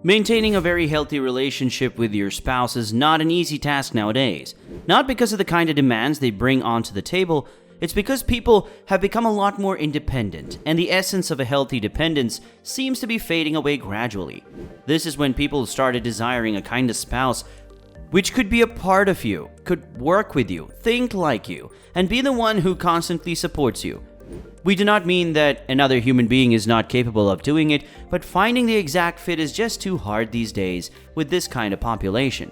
Maintaining a very healthy relationship with your spouse is not an easy task nowadays. Not because of the kind of demands they bring onto the table, it's because people have become a lot more independent, and the essence of a healthy dependence seems to be fading away gradually. This is when people started desiring a kind of spouse which could be a part of you, could work with you, think like you, and be the one who constantly supports you. We do not mean that another human being is not capable of doing it, but finding the exact fit is just too hard these days with this kind of population.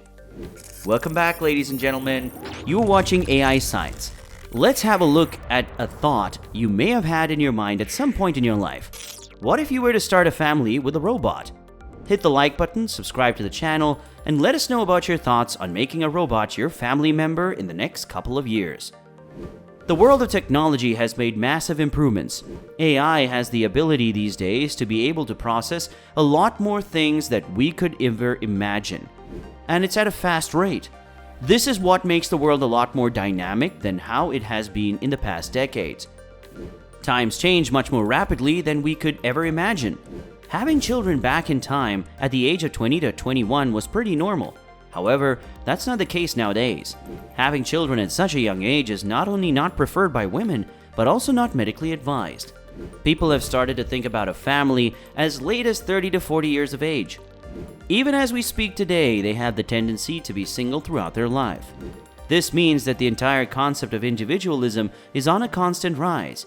Welcome back, ladies and gentlemen. You're watching AI Science. Let's have a look at a thought you may have had in your mind at some point in your life. What if you were to start a family with a robot? Hit the like button, subscribe to the channel, and let us know about your thoughts on making a robot your family member in the next couple of years. The world of technology has made massive improvements. AI has the ability these days to be able to process a lot more things that we could ever imagine. And it's at a fast rate. This is what makes the world a lot more dynamic than how it has been in the past decades. Times change much more rapidly than we could ever imagine. Having children back in time at the age of 20 to 21 was pretty normal. However, that's not the case nowadays. Having children at such a young age is not only not preferred by women, but also not medically advised. People have started to think about a family as late as 30 to 40 years of age. Even as we speak today, they have the tendency to be single throughout their life. This means that the entire concept of individualism is on a constant rise.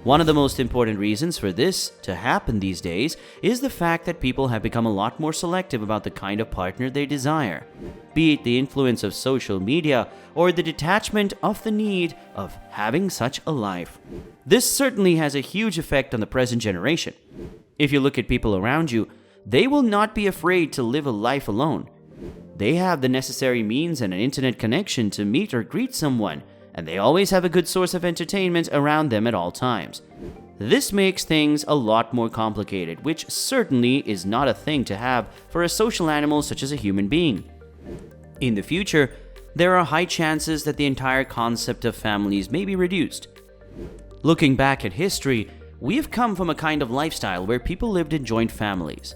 One of the most important reasons for this to happen these days is the fact that people have become a lot more selective about the kind of partner they desire, be it the influence of social media or the detachment of the need of having such a life. This certainly has a huge effect on the present generation. If you look at people around you, they will not be afraid to live a life alone. They have the necessary means and an internet connection to meet or greet someone, and they always have a good source of entertainment around them at all times. This makes things a lot more complicated, which certainly is not a thing to have for a social animal such as a human being. In the future, there are high chances that the entire concept of families may be reduced. Looking back at history, we have come from a kind of lifestyle where people lived in joint families.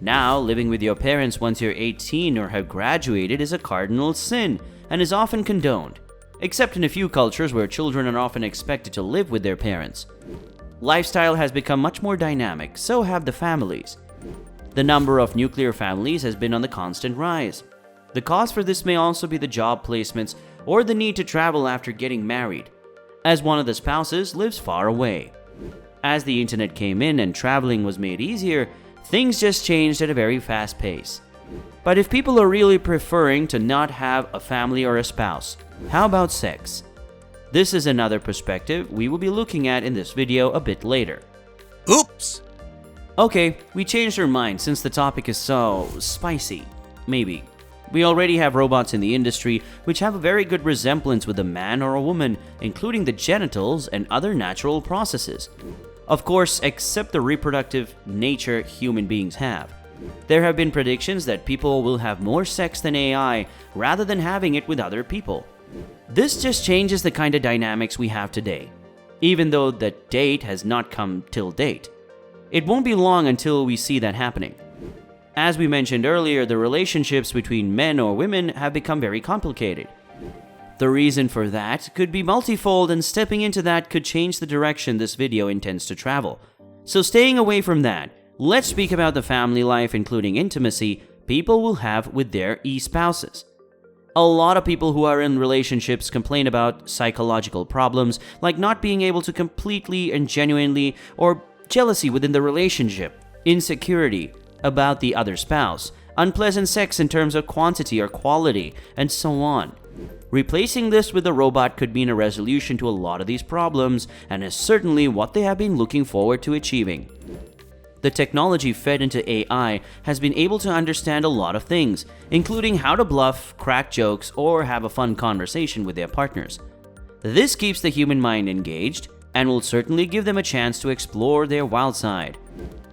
Now, living with your parents once you're 18 or have graduated is a cardinal sin and is often condoned, except in a few cultures where children are often expected to live with their parents. Lifestyle has become much more dynamic, so have the families. The number of nuclear families has been on the constant rise. The cause for this may also be the job placements or the need to travel after getting married, as one of the spouses lives far away. As the internet came in and traveling was made easier, things just changed at a very fast pace. But if people are really preferring to not have a family or a spouse, how about sex? This is another perspective we will be looking at in this video a bit later. Oops! Okay, we changed our mind since the topic is so spicy. Maybe. We already have robots in the industry which have a very good resemblance with a man or a woman, including the genitals and other natural processes. Of course, except the reproductive nature human beings have. There have been predictions that people will have more sex than AI rather than having it with other people. This just changes the kind of dynamics we have today, even though the date has not come till date. It won't be long until we see that happening. As we mentioned earlier, the relationships between men or women have become very complicated. The reason for that could be multifold, and stepping into that could change the direction this video intends to travel. So staying away from that, let's speak about the family life, including intimacy, people will have with their e-spouses. A lot of people who are in relationships complain about psychological problems like not being able to completely and genuinely, or jealousy within the relationship, insecurity about the other spouse, unpleasant sex in terms of quantity or quality, and so on. Replacing this with a robot could mean a resolution to a lot of these problems, and is certainly what they have been looking forward to achieving. The technology fed into AI has been able to understand a lot of things, including how to bluff, crack jokes, or have a fun conversation with their partners. This keeps the human mind engaged and will certainly give them a chance to explore their wild side.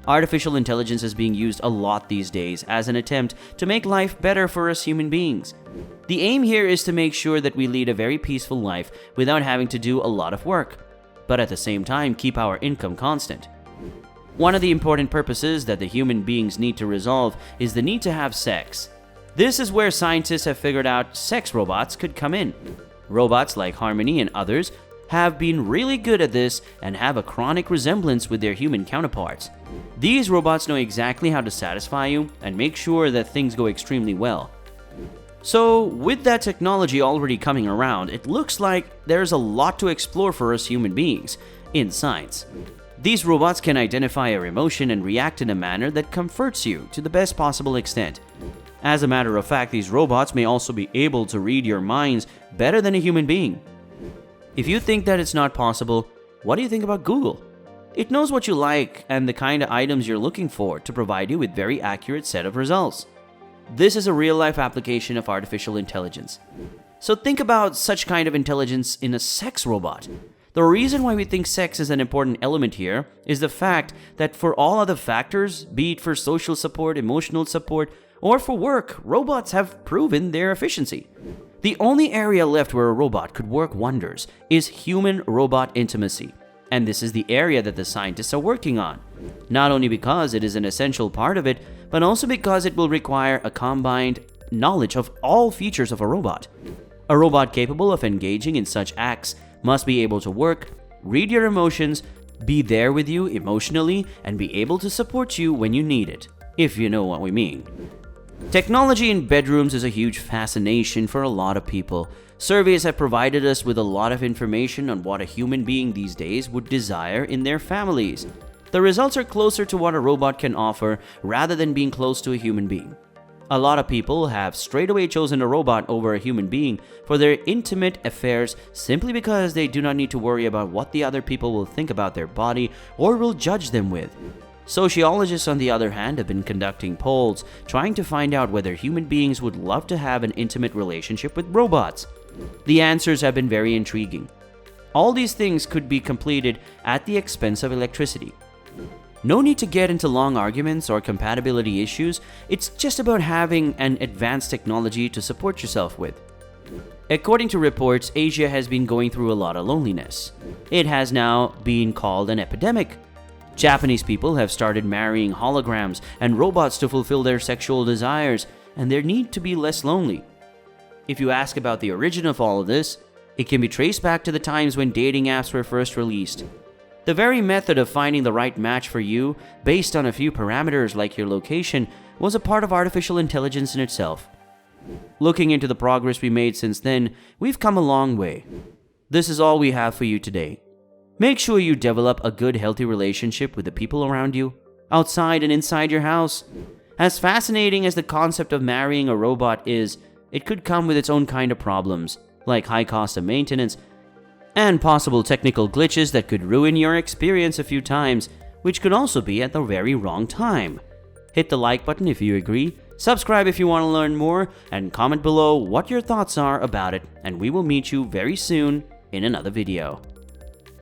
Artificial intelligence is being used a lot these days as an attempt to make life better for us human beings. The aim here is to make sure that we lead a very peaceful life without having to do a lot of work, but at the same time keep our income constant. One of the important purposes that the human beings need to resolve is the need to have sex. This is where scientists have figured out sex robots could come in. Robots like Harmony and others have been really good at this and have a chronic resemblance with their human counterparts. These robots know exactly how to satisfy you and make sure that things go extremely well. So, with that technology already coming around, it looks like there's a lot to explore for us human beings in science. These robots can identify your emotion and react in a manner that comforts you to the best possible extent. As a matter of fact, these robots may also be able to read your minds better than a human being. If you think that it's not possible, what do you think about Google? It knows what you like and the kind of items you're looking for to provide you with very accurate set of results. This is a real-life application of artificial intelligence. So think about such kind of intelligence in a sex robot. The reason why we think sex is an important element here is the fact that for all other factors, be it for social support, emotional support, or for work, robots have proven their efficiency. The only area left where a robot could work wonders is human-robot intimacy. And this is the area that the scientists are working on. Not only because it is an essential part of it, but also because it will require a combined knowledge of all features of a robot. A robot capable of engaging in such acts must be able to work, read your emotions, be there with you emotionally, and be able to support you when you need it, if you know what we mean. Technology in bedrooms is a huge fascination for a lot of people. Surveys have provided us with a lot of information on what a human being these days would desire in their families. The results are closer to what a robot can offer rather than being close to a human being. A lot of people have straightaway chosen a robot over a human being for their intimate affairs simply because they do not need to worry about what the other people will think about their body or will judge them with. Sociologists, on the other hand, have been conducting polls trying to find out whether human beings would love to have an intimate relationship with robots. The answers have been very intriguing. All these things could be completed at the expense of electricity. No need to get into long arguments or compatibility issues, it's just about having an advanced technology to support yourself with. According to reports, Asia has been going through a lot of loneliness. It has now been called an epidemic. Japanese people have started marrying holograms and robots to fulfill their sexual desires, and they need to be less lonely. If you ask about the origin of all of this, it can be traced back to the times when dating apps were first released. The very method of finding the right match for you, based on a few parameters like your location, was a part of artificial intelligence in itself. Looking into the progress we made since then, we've come a long way. This is all we have for you today. Make sure you develop a good, healthy relationship with the people around you, outside and inside your house. As fascinating as the concept of marrying a robot is, it could come with its own kind of problems, like high cost of maintenance, and possible technical glitches that could ruin your experience a few times, which could also be at the very wrong time. Hit the like button if you agree, subscribe if you want to learn more, and comment below what your thoughts are about it, and we will meet you very soon in another video.